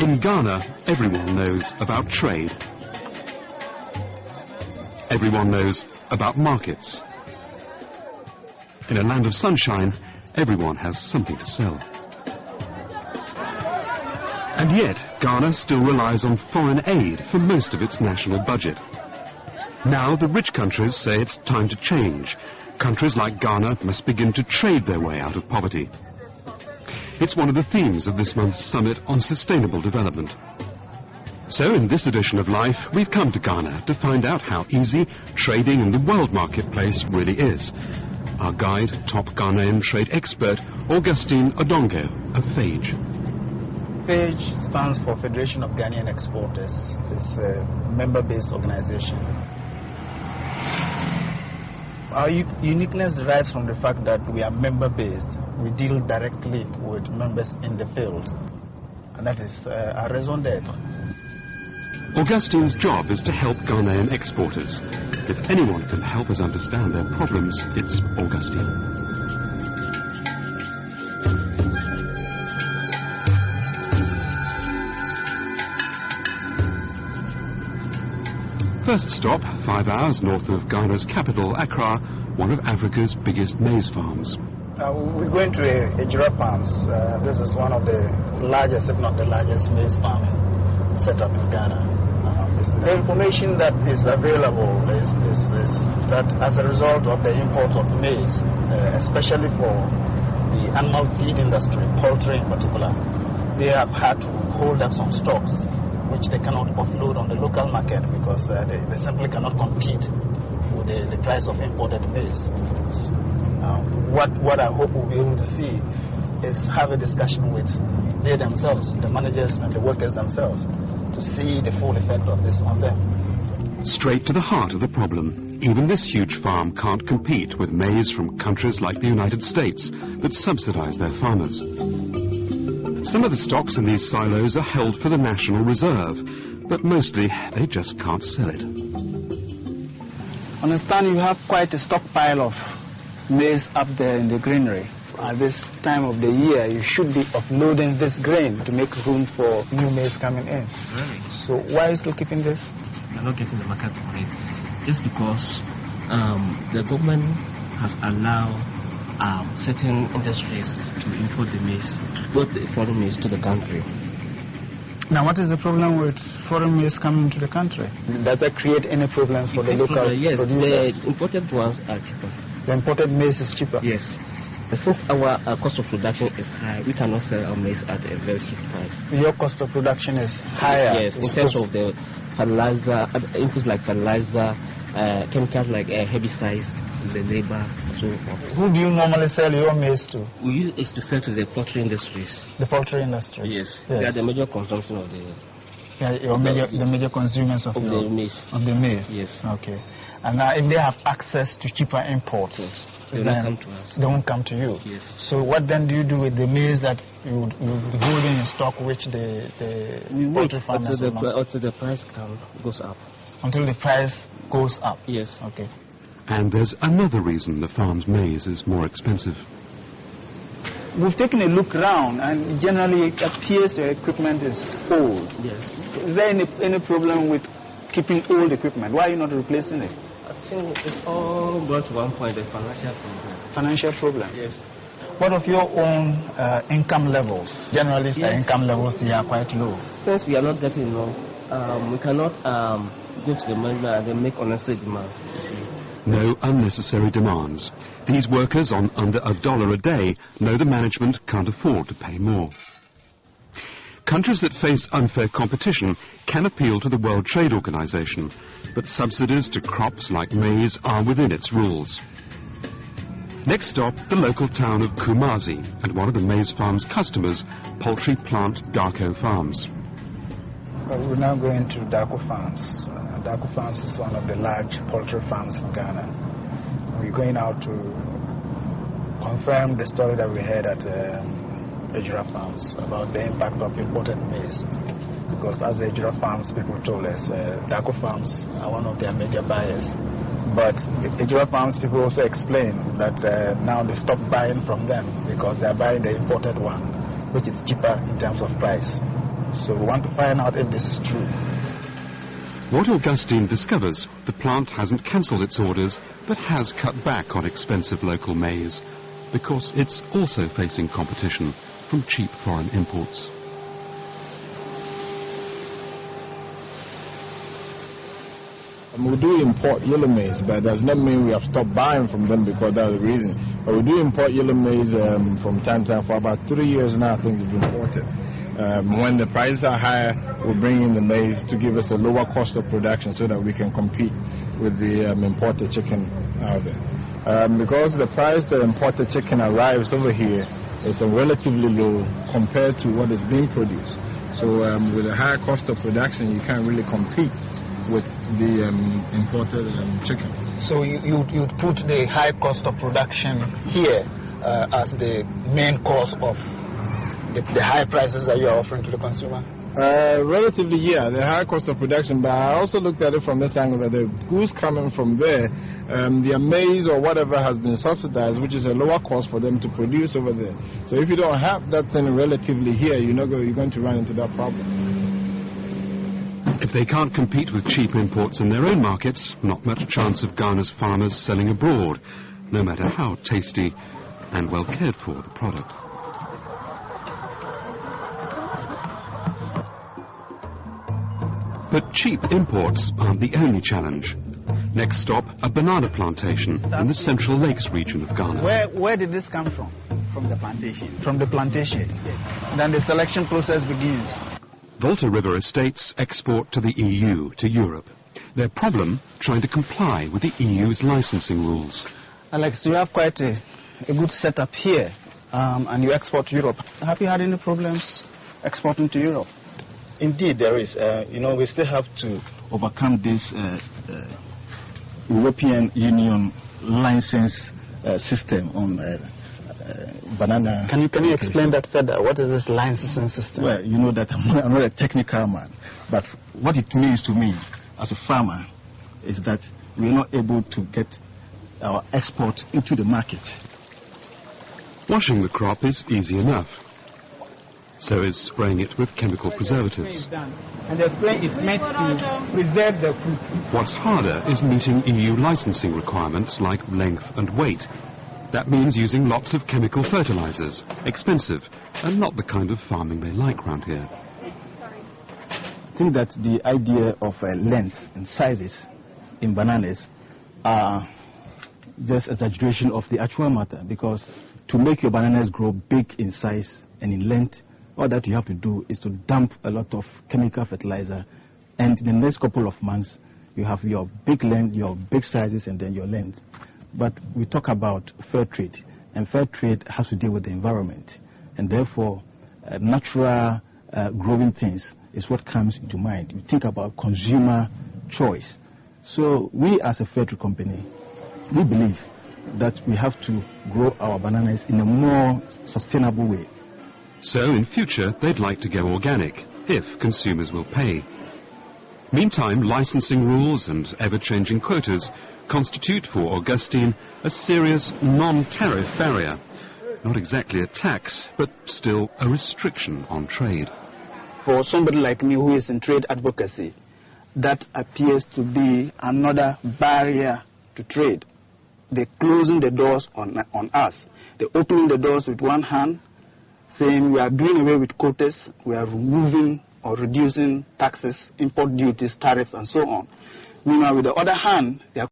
In Ghana, everyone knows about trade. Everyone knows about markets. In a land of sunshine, everyone has something to sell. And yet, Ghana still relies on foreign aid for most of its national budget. Now the rich countries say it's time to change. Countries like Ghana must begin to trade their way out of poverty. It's one of the themes of this month's summit on sustainable development. So in this edition of Life, we've come to Ghana to find out how easy trading in the world marketplace really is. Our guide, top Ghanaian trade expert, Augustine Odongo of FAGE. FAGE stands for Federation of Ghanaian Exporters. It's a member-based organization. Our uniqueness derives from the fact that we are member-based. We deal directly with members in the field. And that is our raison d'etre. Augustine's job is to help Ghanaian exporters. If anyone can help us understand their problems, it's Augustine. First stop, 5 hours north of Ghana's capital, Accra, one of Africa's biggest maize farms. We're going to Ejura Farms. This is one of the largest, if not the largest, maize farming setup in Ghana. The information that is available is that as a result of the import of maize, especially for the animal feed industry, poultry in particular, they have had to hold up some stocks which they cannot offload on the local market because they simply cannot compete with the price of imported maize. What I hope we'll be able to see is have a discussion with they themselves, the managers and the workers themselves, to see the full effect of this on them. Straight to the heart of the problem. Even this huge farm can't compete with maize from countries like the United States that subsidize their farmers. Some of the stocks in these silos are held for the National Reserve, but mostly they just can't sell it. Understand you have quite a stockpile of maize up there in the granary. At this time of the year, you should be offloading this grain to make room for new maize coming in. Really? So why is still keeping this? We're not getting the market for it. Just because the government has allowed certain industries to import the maize, both the foreign maize to the country. Now, what is the problem with foreign maize coming to the country? Does that create any problems for the local yes, producers? The imported ones are cheaper. The imported maize is cheaper? Yes. Since our cost of production is high, we cannot sell our maize at a very cheap price. Your cost of production is higher? Yes, in terms of the fertilizer, inputs like fertilizer, chemicals like herbicides, the labor, and so on. Who do you normally sell your maize to? We use it to sell to the poultry industries. The poultry industry? Yes. They are the major consumption of the... Yeah, the major consumers of the maize. Of the maize? Yes. Okay. And if they have access to cheaper imports, yes, they won't come to us. They won't come to you? Yes. So what then do you do with the maize that you hold in stock, which the poultry farmers will not? Until the price goes up. Until the price goes up? Yes. Okay. And there's another reason the farm's maize is more expensive. We've taken a look around, and generally it appears your equipment is old. Yes. Is there any problem with keeping old equipment? Why are you not replacing it? I think it's all brought to one point, the financial problem. Financial problem? Yes. What of your own income levels? Generally, the income levels here are quite low. Since we are not getting enough, we cannot go to the management and then make unnecessary demands. No unnecessary demands. These workers on under $1 a day know the management can't afford to pay more. Countries that face unfair competition can appeal to the World Trade Organization, but subsidies to crops like maize are within its rules. Next stop, the local town of Kumasi and one of the maize farm's customers, poultry plant Darko Farms. We're now going to Darko Farms. Darko Farms is one of the large poultry farms in Ghana. We're going out to confirm the story that we heard at Ejura Farms about the impact of imported maize. Because as Ejura Farms people told us, Darko Farms are one of their major buyers. But Ejura Farms people also explain that now they stopped buying from them because they're buying the imported one, which is cheaper in terms of price. So we want to find out if this is true. What Augustine discovers, the plant hasn't cancelled its orders, but has cut back on expensive local maize, because it's also facing competition from cheap foreign imports. We do import yellow maize, but that does not mean we have stopped buying from them because that's the reason. But we do import yellow maize from time to time. For about 3 years now, I think we've imported. When the prices are higher, we bring in the maize to give us a lower cost of production so that we can compete with the imported chicken out there. Because the price the imported chicken arrives over here is relatively low compared to what is being produced. So with a higher cost of production, you can't really compete with the imported chicken. So you'd put the high cost of production here as the main cause of the high prices that you are offering to the consumer? Relatively, yeah, the high cost of production, but I also looked at it from this angle that the goods coming from there, their maize or whatever has been subsidized, which is a lower cost for them to produce over there. So if you don't have that thing relatively here, you're going to run into that problem. If they can't compete with cheap imports in their own markets, not much chance of Ghana's farmers selling abroad, no matter how tasty and well cared for the product. But cheap imports aren't the only challenge. Next stop, a banana plantation in the Central Lakes region of Ghana. Where did this come from? From the plantation. From the plantation. Then the selection process begins. Volta River estates export to the EU, to Europe. Their problem, trying to comply with the EU's licensing rules. Alex, you have quite a good setup here, and you export to Europe. Have you had any problems exporting to Europe? Indeed, there is. We still have to overcome this European Union license system on banana. Can you explain that further? What is this licensing system? Well, you know that I'm not a technical man, but what it means to me as a farmer is that we're not able to get our export into the market. Washing the crop is easy enough. So is spraying it with chemical preservatives. And the spray is meant to preserve the fruit. What's harder is meeting EU licensing requirements like length and weight. That means using lots of chemical fertilizers, expensive, and not the kind of farming they like around here. I think that the idea of length and sizes in bananas are just exaggeration of the actual matter, because to make your bananas grow big in size and in length, all that you have to do is to dump a lot of chemical fertilizer, and in the next couple of months you have your big length, your big sizes, and then your length. But we talk about fair trade, and fair trade has to deal with the environment, and therefore natural growing things is what comes into mind. You think about consumer choice. So we as a fair trade company, we believe that we have to grow our bananas in a more sustainable way. So in future they'd like to go organic, if consumers will pay. Meantime, licensing rules and ever-changing quotas constitute for Augustine a serious non-tariff barrier. Not exactly a tax, but still a restriction on trade. For somebody like me who is in trade advocacy, that appears to be another barrier to trade. They're closing the doors on us. They're opening the doors with one hand, saying we are doing away with quotas, we are removing or reducing taxes, import duties, tariffs, and so on. Meanwhile, with the other hand, they are